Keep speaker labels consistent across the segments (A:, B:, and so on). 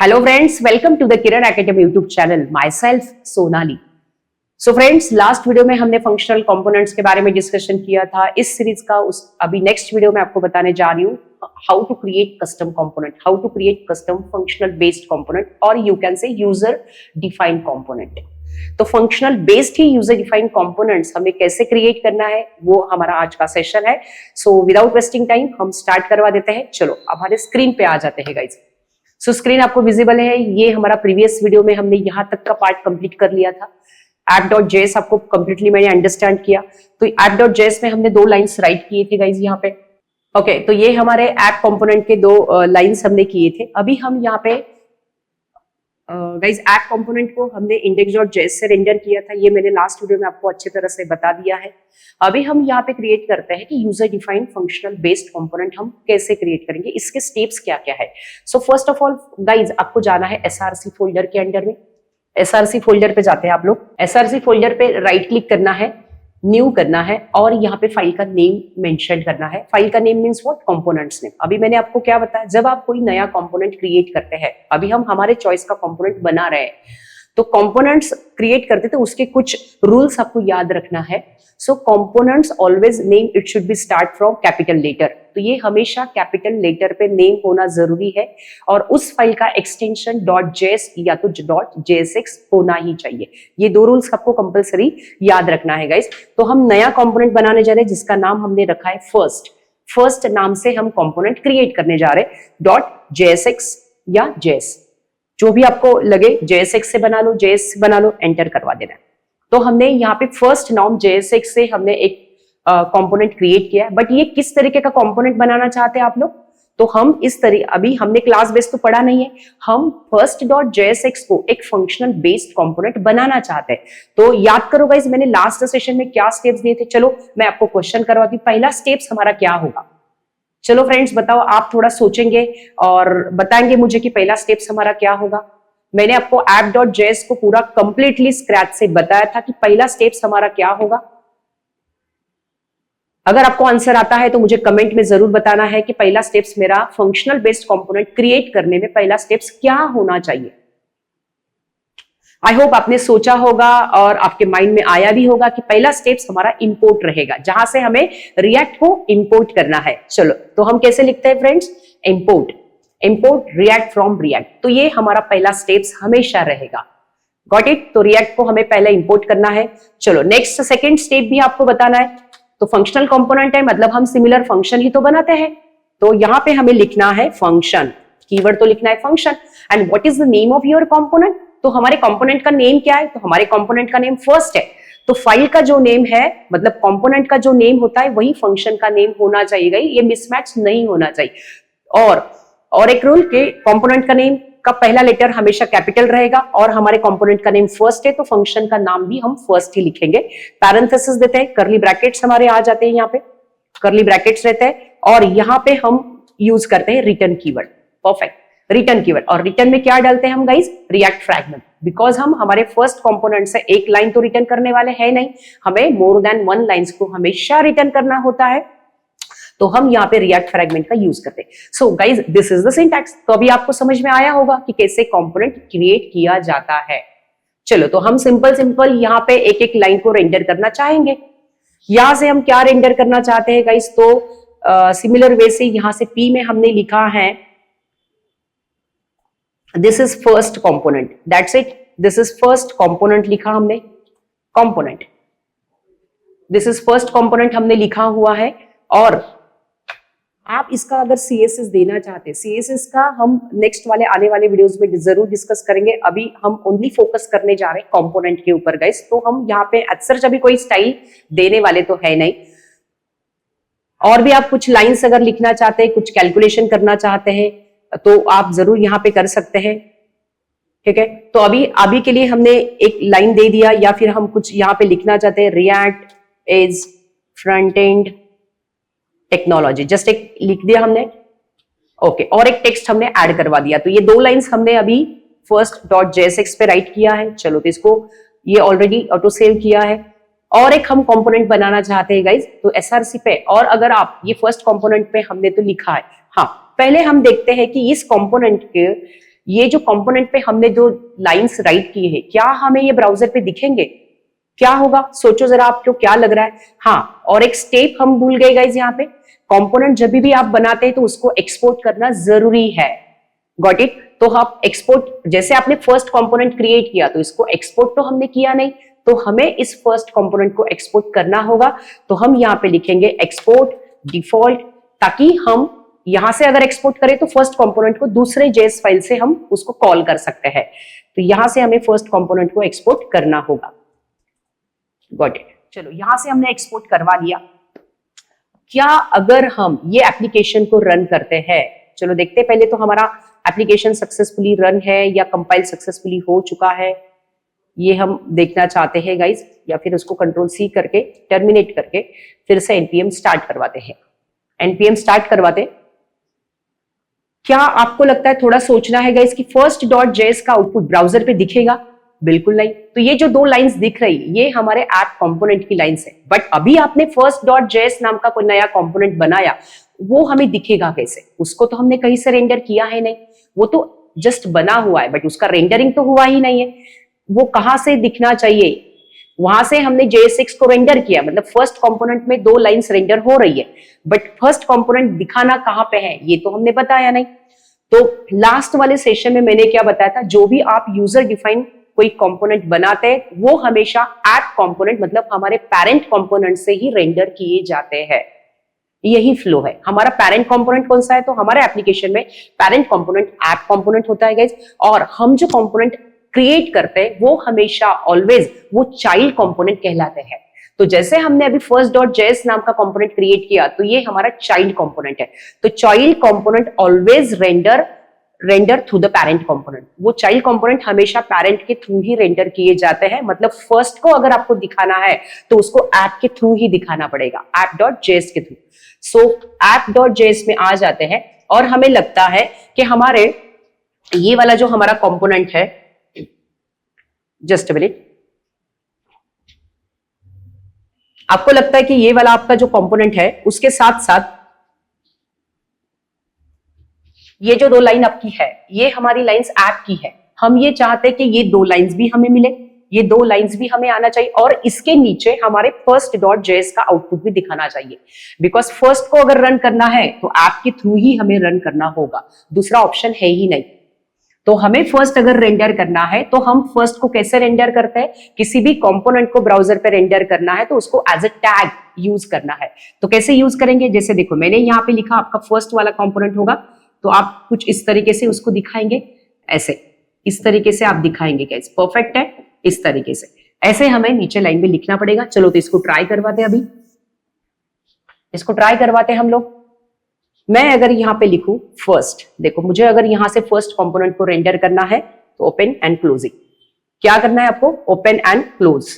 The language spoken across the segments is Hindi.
A: Hello friends, welcome to the Kiran academy YouTube channel. Myself Sonali. So friends, last video में हमने फंक्शनल कंपोनेंट्स के बारे में डिस्कशन किया था। इस सीरीज का अभी नेक्स्ट वीडियो में आपको बताने जा रही हूँ how to create custom component, how to create custom functional based component और you can say user defined component. तो फंक्शनल बेस्ड ही यूजर डिफाइंड कंपोनेंट्स हमें कैसे क्रिएट करना है वो हमारा आज का सेशन है। सो विदाउट वेस्टिंग टाइम हम स्टार्ट करवा देते हैं। चलो अब हमारे स्क्रीन पे आ जाते हैं गाइज। सो स्क्रीन आपको विजिबल है। ये हमारा प्रीवियस वीडियो में हमने यहां तक का पार्ट कंप्लीट कर लिया था। app.js आपको कंप्लीटली मैंने अंडरस्टैंड किया। तो app.js में हमने 2 लाइंस राइट किए थे गाइज यहाँ पे। ओके, तो ये हमारे ऐप कंपोनेंट के 2 लाइंस हमने किए थे। अभी हम यहाँ पे गाइज ऐप कंपोनेंट को हमने index.js से रेंडर किया था। ये मैंने लास्ट वीडियो में आपको अच्छी तरह से बता दिया है। अभी हम यहाँ पे क्रिएट करते हैं कि user defined functional based component हम कैसे क्रिएट करेंगे, इसके स्टेप्स क्या क्या है। So first of all guys आपको जाना है src फोल्डर के अंडर में। src फोल्डर पे जाते हैं आप लोग। src फोल्डर पे राइट क्लिक करना है, न्यू करना है और यहाँ पे फाइल का नेम मेंशन करना है। फाइल का name means what, components name. अभी मैंने आपको क्या बताया, जब आप कोई नया कंपोनेंट क्रिएट करते हैं, अभी हम हमारे चॉइस का कंपोनेंट बना रहे हैं, तो कंपोनेंट्स क्रिएट करते तो उसके कुछ रूल्स आपको याद रखना है। So components always name it should be start from capital letter. तो ये हमेशा कैपिटल लेटर पे नेम होना जरूरी है और उस फाइल का एक्सटेंशन .js या तो .jsx होना ही चाहिए। ये 2 रूल्स आपको कंपलसरी याद रखना है गाइस। तो हम नया कंपोनेंट बनाने जा रहे हैं जिसका नाम हमने रखा है फर्स्ट नाम से हम कंपोनेंट क्रिएट करने जा रहे हैं। .jsx या js, जो भी आपको लगे, JSX से बना लो, JS से बना लो, एंटर करवा देना। तो हमने यहाँ पे फर्स्ट नाम JSX से हमने एक कंपोनेंट क्रिएट किया है। बट ये किस तरीके का कंपोनेंट बनाना चाहते हैं आप लोग, तो हम इस तरीके, अभी हमने क्लास बेस तो पढ़ा नहीं है, हम first.jsx को एक फंक्शनल बेस्ड कंपोनेंट बनाना चाहते हैं। तो याद करो गाइस, मैंने लास्ट सेशन में क्या स्टेप्स दिए थे। चलो मैं आपको क्वेश्चन करवाती हूँ, पहला स्टेप्स हमारा क्या होगा। चलो फ्रेंड्स बताओ, आप थोड़ा सोचेंगे और बताएंगे मुझे कि पहला स्टेप्स हमारा क्या होगा। मैंने आपको app.js को पूरा कंप्लीटली स्क्रैच से बताया था कि पहला स्टेप्स हमारा क्या होगा। अगर आपको आंसर आता है तो मुझे कमेंट में जरूर बताना है कि पहला स्टेप्स मेरा फंक्शनल बेस्ड कंपोनेंट क्रिएट करने में पहला स्टेप्स क्या होना चाहिए। आई होप आपने सोचा होगा और आपके माइंड में आया भी होगा कि पहला स्टेप्स हमारा इंपोर्ट रहेगा, जहां से हमें रिएक्ट को इंपोर्ट करना है। चलो तो हम कैसे लिखते हैं friends, import react from react. तो ये हमारा पहला स्टेप्स हमेशा रहेगा। Got it. तो रिएक्ट को हमें पहले इंपोर्ट करना है। चलो नेक्स्ट सेकेंड स्टेप भी आपको बताना है। तो फंक्शनल कंपोनेंट है, मतलब हम सिमिलर फंक्शन ही तो बनाते हैं। तो यहां पे हमें लिखना है फंक्शन, कीवर्ड तो लिखना है function. And what is the name of your component, तो हमारे कंपोनेंट का नेम क्या है, तो हमारे कंपोनेंट का नेम फर्स्ट है। तो फाइल का जो नेम है, मतलब कंपोनेंट का जो नेम होता है वही फंक्शन का नेम होना चाहिए। ये मिसमैच नहीं होना चाहिए। और एक रूल के कंपोनेंट का नेम का पहला लेटर हमेशा कैपिटल रहेगा और हमारे कंपोनेंट का नेम फर्स्ट है तो फंक्शन का नाम भी हम फर्स्ट ही लिखेंगे। पैरेंथेसिस देते हैं, करली ब्रैकेट्स हमारे आ जाते हैं, यहाँ पे करली ब्रैकेट्स रहते हैं और यहाँ पे हम यूज करते हैं return keyword. Perfect, return keyword. और रिटर्न में क्या डालते हैं हम गाइस, रिएक्ट फ्रैगमेंट। बिकॉज हम हमारे फर्स्ट कंपोनेंट से एक लाइन तो रिटर्न करने वाले हैं नहीं, हमें मोर देन 1 लाइंस को हमेशा रिटर्न करना होता है। तो हम यहाँ पे रिएक्ट फ्रैगमेंट का यूज करते हैं। So guys this is the syntax. तो अभी आपको समझ में आया होगा कि कैसे कंपोनेंट क्रिएट किया जाता है। चलो तो हम सिंपल यहाँ पे एक एक लाइन को रेंडर करना चाहेंगे। यहां से हम क्या रेंडर करना चाहते हैं गाइज, तो सिमिलर वे से यहां से P में हमने लिखा है this is first component, that's it. This is first component लिखा हमने, component, this is first component हमने लिखा हुआ है। और आप इसका अगर CSS देना चाहते हैं, CSS का हम नेक्स्ट वाले आने वाले वीडियोस में जरूर डिस्कस करेंगे। अभी हम ओनली फोकस करने जा रहे हैं कंपोनेंट के ऊपर गाइस। तो हम यहाँ पे एक्सर्च अभी कोई स्टाइल देने वाले तो है नहीं। और भी आप कुछ लाइंस अगर लिखना चाहते हैं, कुछ कैलकुलेशन करना चाहते हैं तो आप जरूर यहाँ पे कर सकते हैं। ठीक है, तो अभी के लिए हमने एक लाइन दे दिया, या फिर हम कुछ यहाँ पे लिखना चाहते हैं react is front end technology, just एक लिख दिया हमने। ओके, और एक टेक्स्ट हमने ऐड करवा दिया। तो ये 2 लाइंस हमने अभी first.jsx पे राइट किया है। चलो तो इसको ये ऑलरेडी ऑटो सेव किया है। और एक हम कंपोनेंट बनाना चाहते हैं गाइज, तो src पे, और अगर आप ये फर्स्ट कंपोनेंट पे हमने तो लिखा है। हाँ, पहले हम देखते हैं कि इस कंपोनेंट के ये जो कंपोनेंट पे हमने जो लाइंस राइट किए हैं, क्या हमें ये ब्राउजर पे दिखेंगे? क्या होगा? सोचो जरा, आपको क्या लग रहा है? हाँ, और एक स्टेप हम भूल गए गाइज यहाँ पे। कंपोनेंट जब भी आप बनाते हैं तो उसको एक्सपोर्ट करना जरूरी है। Got it? तो आप एक्सपोर्ट, जैसे आपने फर्स्ट कंपोनेंट क्रिएट किया तो इसको एक्सपोर्ट तो हमने किया नहीं, तो हमें इस फर्स्ट कंपोनेंट को एक्सपोर्ट करना होगा। तो हम यहाँ पे लिखेंगे एक्सपोर्ट डिफॉल्ट, ताकि हम यहां से अगर एक्सपोर्ट करें तो फर्स्ट कंपोनेंट को दूसरे जेएस फाइल से हम उसको कॉल कर सकते हैं। तो यहां से हमें फर्स्ट कंपोनेंट को एक्सपोर्ट करना होगा। Got it? चलो, यहां से हमने एक्सपोर्ट करवा लिया। क्या अगर हम ये एप्लीकेशन को रन करते हैं, चलो देखते हैं पहले तो हमारा एप्लीकेशन सक्सेसफुली रन है या कंपाइल सक्सेसफुली हो चुका है, ये हम देखना चाहते हैं गाइज। या फिर उसको कंट्रोल सी करके टर्मिनेट करके फिर से एनपीएम स्टार्ट करवाते हैं। एनपीएम स्टार्ट करवाते। क्या आपको लगता है, थोड़ा सोचना है गाइज, कि first.js का आउटपुट ब्राउजर पे दिखेगा? बिल्कुल नहीं। तो ये जो दो लाइंस दिख रही, ये हमारे ऐप कंपोनेंट की लाइंस है। बट अभी आपने first.js नाम का कोई नया कंपोनेंट बनाया, वो हमें दिखेगा कैसे? उसको तो हमने कहीं से रेंडर किया है नहीं, वो तो जस्ट बना हुआ है, बट उसका रेंडरिंग तो हुआ ही नहीं है। वो कहां से दिखना चाहिए? वहां से हमने JS6 को रेंडर किया, मतलब फर्स्ट कंपोनेंट में दो लाइंस रेंडर हो रही है, बट फर्स्ट कंपोनेंट दिखाना कहां पे है ये तो हमने बताया नहीं। तो लास्ट वाले सेशन में मैंने क्या बताया था, जो भी आप यूजर डिफाइन कोई कंपोनेंट बनाते हैं वो हमेशा ऐप कंपोनेंट, मतलब हमारे पेरेंट कंपोनेंट से ही रेंडर किए जाते हैं। यही फ्लो है। हमारा पेरेंट कंपोनेंट कौन सा है? तो हमारे एप्लीकेशन में पेरेंट कंपोनेंट ऐप कंपोनेंट होता है गाइज, और हम जो कंपोनेंट क्रिएट करते हैं वो हमेशा ऑलवेज वो चाइल्ड कंपोनेंट कहलाते हैं। तो जैसे हमने अभी first.js नाम का कंपोनेंट क्रिएट किया, तो ये हमारा चाइल्ड कंपोनेंट है। तो child component always render through the parent component. वो चाइल्ड कंपोनेंट हमेशा पेरेंट के थ्रू ही रेंडर किए जाते हैं। मतलब फर्स्ट को अगर आपको दिखाना है तो उसको ऐप के थ्रू ही दिखाना पड़ेगा, app.js के थ्रू। सो app.js में आ जाते हैं और हमें लगता है कि हमारे ये वाला जो हमारा कंपोनेंट है, जस्ट अ मिनट, आपको लगता है कि ये वाला आपका जो कंपोनेंट है उसके साथ साथ ये जो दो लाइन आपकी है, ये हमारी लाइंस ऐप की है। हम ये चाहते हैं कि ये दो लाइंस भी हमें मिले, ये दो लाइंस भी हमें आना चाहिए, और इसके नीचे हमारे first.js का आउटपुट भी दिखाना चाहिए। बिकॉज फर्स्ट को अगर रन करना है तो ऐप के थ्रू ही हमें रन करना होगा, दूसरा ऑप्शन है ही नहीं। तो हमें फर्स्ट अगर रेंडर करना है तो हम फर्स्ट को कैसे रेंडर करते हैं? किसी भी कंपोनेंट को ब्राउजर पे रेंडर करना है तो उसको एज अ टैग यूज करना है। तो कैसे यूज करेंगे? जैसे देखो, मैंने यहाँ पे लिखा आपका फर्स्ट वाला कंपोनेंट होगा, तो आप कुछ इस तरीके से उसको दिखाएंगे, ऐसे इस तरीके से आप दिखाएंगे। कैसे? परफेक्ट है, इस तरीके से ऐसे हमें नीचे लाइन में लिखना पड़ेगा। चलो तो इसको ट्राई करवाते हैं। अभी इसको ट्राई करवाते हैं हम लोग। मैं अगर यहां पे लिखूं फर्स्ट, देखो मुझे अगर यहां से फर्स्ट कंपोनेंट को रेंडर करना है तो ओपन एंड क्लोजिंग, क्या करना है आपको? ओपन एंड क्लोज,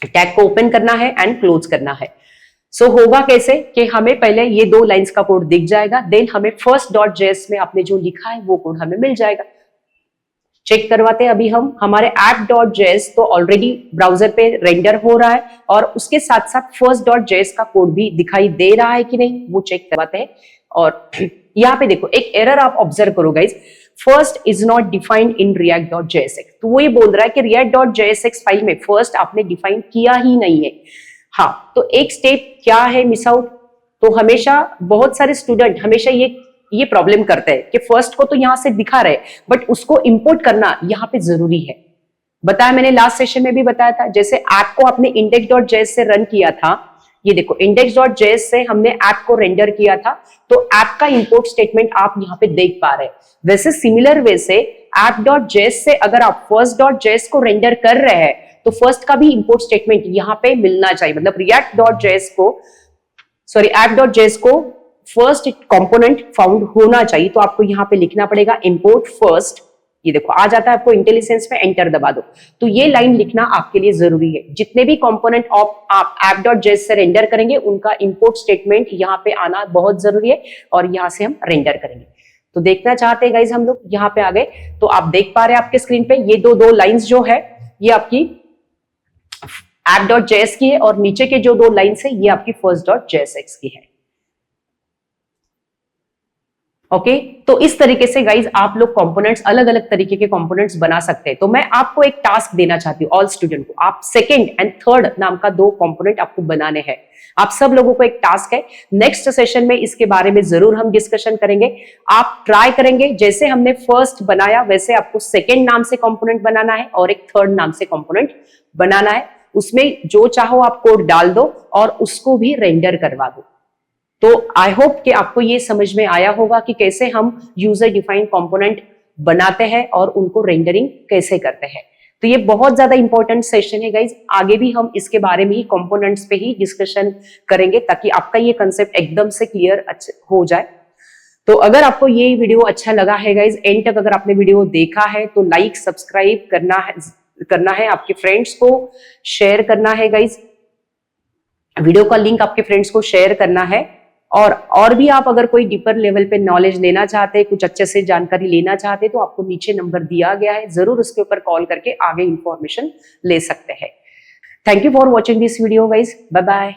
A: टैग को ओपन करना है एंड क्लोज करना है। सो होगा कैसे कि हमें पहले ये दो लाइंस का कोड दिख जाएगा, देन हमें first.js में आपने जो लिखा है वो कोड हमें मिल जाएगा। चेक करवाते हैं अभी हम, हमारे app.js तो ऑलरेडी ब्राउजर पे रेंडर हो रहा है और उसके साथ साथ first.js का कोड भी दिखाई दे रहा है कि नहीं, वो चेक करवाते हैं। और यहाँ पे देखो एक एरर आप ऑब्जर्व करो guys, first is not defined in react.jsx। तो वो ये बोल रहा है कि react.jsx फाइल में फर्स्ट आपने डिफाइन किया ही नहीं है। हाँ, तो एक स्टेप क्या है मिस आउट? तो हमेशा बहुत सारे स्टूडेंट हमेशा ये प्रॉब्लम करते हैं कि फर्स्ट को तो यहां से दिखा रहे, बट उसको इंपोर्ट करना यहाँ पे जरूरी है। बताया मैंने लास्ट सेशन में भी बताया था, जैसे ऐप को आपने index.js से रन किया था, ये देखो index.js से हमने ऐप को रेंडर किया था, तो ऐप का इंपोर्ट स्टेटमेंट आप यहाँ पे देख पा रहे हैं। वैसे सिमिलर वे से app.js से अगर आप first.js को रेंडर कर रहे हैं तो फर्स्ट का भी इंपोर्ट स्टेटमेंट यहाँ पे मिलना चाहिए। मतलब app.js को फर्स्ट कंपोनेंट फाउंड होना चाहिए। तो आपको यहाँ पे लिखना पड़ेगा इंपोर्ट फर्स्ट, ये देखो आ जाता है आपको इंटेलिजेंस में, एंटर दबा दो। तो ये लाइन लिखना आपके लिए जरूरी है। जितने भी कंपोनेंट आप app.js से रेंडर करेंगे उनका इंपोर्ट स्टेटमेंट यहाँ पे आना बहुत जरूरी है, और यहाँ से हम रेंडर करेंगे। तो देखना चाहते हैं गाइज हम लोग, यहाँ पे आ गए तो आप देख पा रहे हैं आपके स्क्रीन पे ये दो लाइंस जो है ये आपकी app.js की है, और नीचे के जो दो लाइंस है ये आपकी first.jsx की है। ओके तो इस तरीके से गाइज आप लोग कंपोनेंट्स, अलग अलग तरीके के कंपोनेंट्स बना सकते हैं। तो मैं आपको एक टास्क देना चाहती हूँ ऑल स्टूडेंट को, आप सेकंड एंड थर्ड नाम का 2 कंपोनेंट आपको बनाने हैं। आप सब लोगों को एक टास्क है, नेक्स्ट सेशन में इसके बारे में जरूर हम डिस्कशन करेंगे। आप ट्राई करेंगे जैसे हमने फर्स्ट बनाया वैसे आपको सेकेंड नाम से कंपोनेंट बनाना है और एक थर्ड नाम से कंपोनेंट बनाना है। उसमें जो चाहो आप कोड डाल दो और उसको भी रेंडर करवा दो। तो आई होप कि आपको ये समझ में आया होगा कि कैसे हम यूजर डिफाइंड कंपोनेंट बनाते हैं और उनको रेंडरिंग कैसे करते हैं। तो ये बहुत ज्यादा इंपॉर्टेंट सेशन है गाइज, आगे भी हम इसके बारे में ही कंपोनेंट्स पे ही डिस्कशन करेंगे ताकि आपका ये कंसेप्ट एकदम से क्लियर हो जाए। तो अगर आपको ये वीडियो अच्छा लगा है गाइज, एंड तक अगर आपने वीडियो देखा है तो लाइक सब्सक्राइब करना है, आपके फ्रेंड्स को शेयर करना है गाइज, वीडियो का लिंक आपके फ्रेंड्स को शेयर करना है। और भी आप अगर कोई डीपर लेवल पे नॉलेज लेना चाहते हैं, कुछ अच्छे से जानकारी लेना चाहते हैं तो आपको नीचे नंबर दिया गया है, जरूर उसके ऊपर कॉल करके आगे इंफॉर्मेशन ले सकते हैं। Thank you for watching this video guys, bye bye.